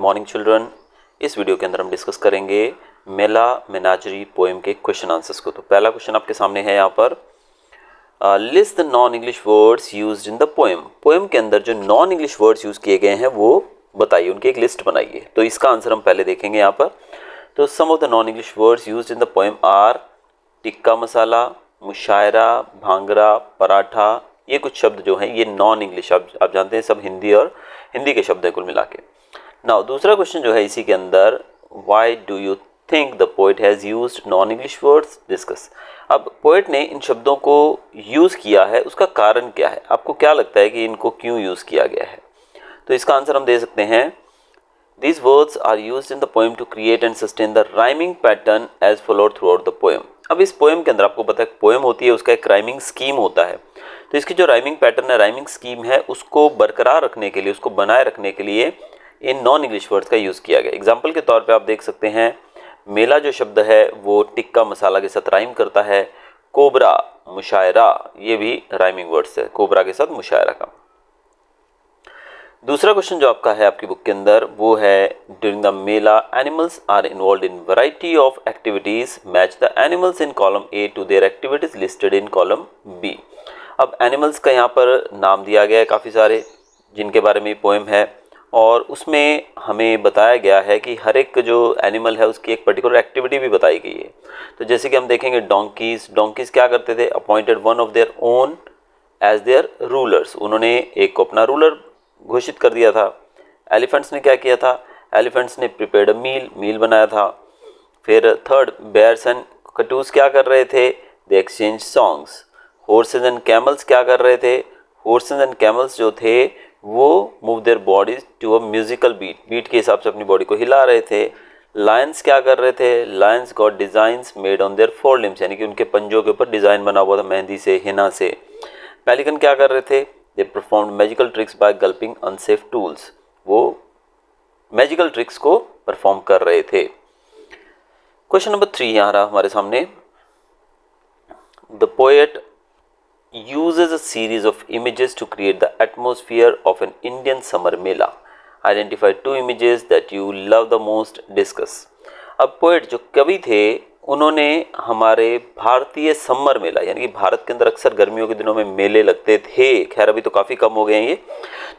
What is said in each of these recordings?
Morning children. इस video के अंदर हम डिस्कस करेंगे मेला मेनाजरी पोएम के क्वेश्चन आंसर्स को। तो पहला क्वेश्चन आपके सामने है यहाँ पर, list the non English words used in the poem. Poem के अंदर जो नॉन इंग्लिश वर्ड्स यूज किए गए हैं वो बताइए, उनकी एक लिस्ट बनाइए। तो इसका आंसर हम पहले देखेंगे यहाँ पर। तो some of the non English words used in the poem are tikka masala, mushaira, bhangra, paratha. ये कुछ शब्द जो हैं ये नॉन इंग्लिश, आप जानते हैं सब हिंदी के शब्द है कुल मिला के। नाउ दूसरा क्वेश्चन जो है इसी के अंदर, why do you think the poet has used non English words, discuss. अब पोएट ने इन शब्दों को यूज़ किया है, उसका कारण क्या है, आपको क्या लगता है कि इनको क्यों यूज़ किया गया है। तो इसका आंसर हम दे सकते हैं, These words are used in the poem to create and sustain the rhyming pattern as followed throughout the poem। अब इस पोएम के अंदर आपको पता है पोएम होती है, उसका एक राइमिंग स्कीम होता है। तो इसकी जो राइमिंग पैटर्न है, राइमिंग स्कीम है, उसको बरकरार रखने के लिए, उसको बनाए रखने के लिए इन नॉन इंग्लिश वर्ड्स का यूज़ किया गया। एग्जाम्पल के तौर पे आप देख सकते हैं, मेला जो शब्द है वो टिक्का मसाला के साथ राइम करता है। कोबरा, मुशायरा, ये भी राइमिंग वर्ड्स है, कोबरा के साथ मुशायरा का। दूसरा क्वेश्चन जो आपका है आपकी बुक के अंदर वो है, during the mela animals are involve in variety of activities, match the animals in column A to their activities listed in column B. अब एनिमल्स का यहाँ पर नाम दिया गया है काफ़ी सारे जिनके बारे में पोएम है, और उसमें हमें बताया गया है कि हर एक जो एनिमल है उसकी एक पर्टिकुलर एक्टिविटी भी बताई गई है। तो जैसे कि हम देखेंगे डोंकीज क्या करते थे, appointed one of their own as their rulers, उन्होंने एक को अपना रूलर घोषित कर दिया था। एलिफेंट्स ने क्या किया था, एलिफेंट्स ने प्रिपेयर्ड अ मील बनाया था। फिर थर्ड, बेयर्स एंड कटूस क्या कर रहे थे, they exchange songs. Horses and camels क्या कर रहे थे, हॉर्सेज एंड कैमल्स जो थे वो move their bodies to a musical beat के हिसाब से अपनी बॉडी को हिला रहे थे। लायंस क्या कर रहे थे, Lions got designs made on their four limbs, यानी कि उनके पंजों के ऊपर डिजाइन बना हुआ था मेहंदी से, हिना से। पेलिकन क्या कर रहे थे, they performed magical tricks bye गल्पिंग unsafe tools, वो मैजिकल ट्रिक्स को परफॉर्म कर रहे थे। क्वेश्चन नंबर 3 यहाँ रहा हमारे सामने, the poet uses a series of images to create the atmosphere of an Indian summer mela. Identify 2 images that you love the most, discuss। अब पोएट जो कवि थे उन्होंने हमारे भारतीय समर मेला, यानी कि भारत के अंदर अक्सर गर्मियों के दिनों में मेले लगते थे, खैर अभी तो काफ़ी कम हो गए हैं ये,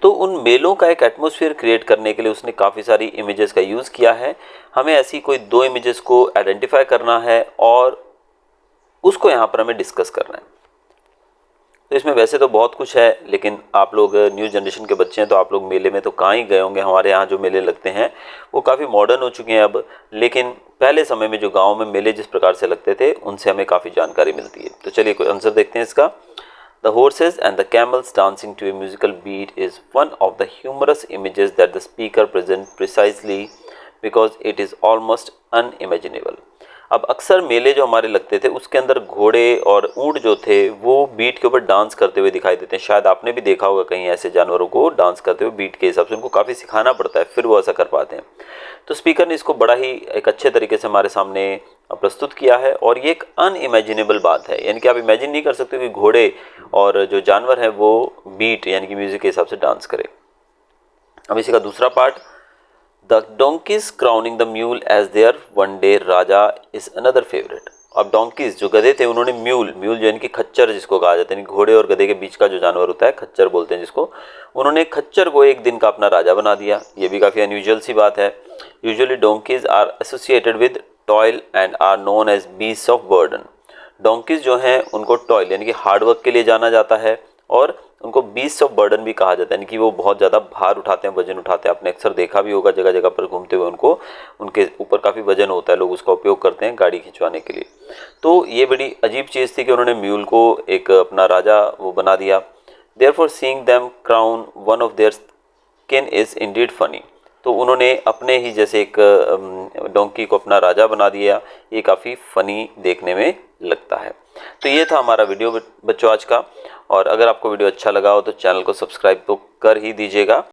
तो उन मेलों का एक एटमॉस्फेयर क्रिएट करने के लिए उसने काफ़ी सारी इमेजेस का यूज़ किया है। हमें ऐसी कोई 2 इमेजेस को आइडेंटिफाई करना है और उसको यहाँ पर हमें डिस्कस करना है। तो इसमें वैसे तो बहुत कुछ है, लेकिन आप लोग न्यू जनरेशन के बच्चे हैं तो आप लोग मेले में तो कहाँ ही गए होंगे। हमारे यहाँ जो मेले लगते हैं वो काफ़ी मॉडर्न हो चुके हैं अब, लेकिन पहले समय में जो गांव में मेले जिस प्रकार से लगते थे उनसे हमें काफ़ी जानकारी मिलती है। तो चलिए कोई आंसर देखते हैं इसका। The horses and the camels dancing to a musical beat is one of the humorous images that the speaker present precisely because it is almost unimaginable. अब अक्सर मेले जो हमारे लगते थे उसके अंदर घोड़े और ऊंट जो थे वो बीट के ऊपर डांस करते हुए दिखाई देते हैं। शायद आपने भी देखा होगा कहीं ऐसे जानवरों को डांस करते हुए बीट के हिसाब से, उनको काफ़ी सिखाना पड़ता है फिर वो ऐसा कर पाते हैं। तो स्पीकर ने इसको बड़ा ही एक अच्छे तरीके से हमारे सामने प्रस्तुत किया है, और ये एक अनइमेजिनेबल बात है, यानी कि आप इमेजिन नहीं कर सकते कि घोड़े और जो जानवर है वो बीट यानी कि म्यूजिक के हिसाब से डांस करे। अब इसी का दूसरा part, The donkeys crowning the mule as their one day Raja is another favorite। अब donkeys जो गधे थे उन्होंने म्यूल जो यानी कि खच्चर जिसको कहा जाता है, यानी घोड़े और गधे के बीच का जो जानवर होता है खच्चर बोलते हैं जिसको, उन्होंने खच्चर को एक दिन का अपना राजा बना दिया। ये भी काफ़ी अनयूजुअल सी बात है। Usually donkeys are associated with toil and are known as beasts of burden. Donkeys जो हैं उनको टॉयल यानी कि हार्डवर्क के लिए जाना जाता है, और उनको बीस्ट ऑफ बर्डन भी कहा जाता है, यानी कि वो बहुत ज़्यादा भार उठाते हैं, वजन उठाते हैं। आपने अक्सर देखा भी होगा जगह जगह पर घूमते हुए उनके ऊपर काफ़ी वजन होता है, लोग उसका उपयोग करते हैं गाड़ी खिंचवाने के लिए। तो ये बड़ी अजीब चीज़ थी कि उन्होंने म्यूल को एक अपना राजा वो बना दिया। Therefore seeing them crown one of their skin is Indeed funny. तो उन्होंने अपने ही जैसे एक डोंकी को अपना राजा बना दिया, ये काफ़ी फ़नी देखने में लगता है। तो ये था हमारा वीडियो बच्चों आज का, और अगर आपको वीडियो अच्छा लगा हो तो चैनल को सब्सक्राइब तो कर ही दीजिएगा।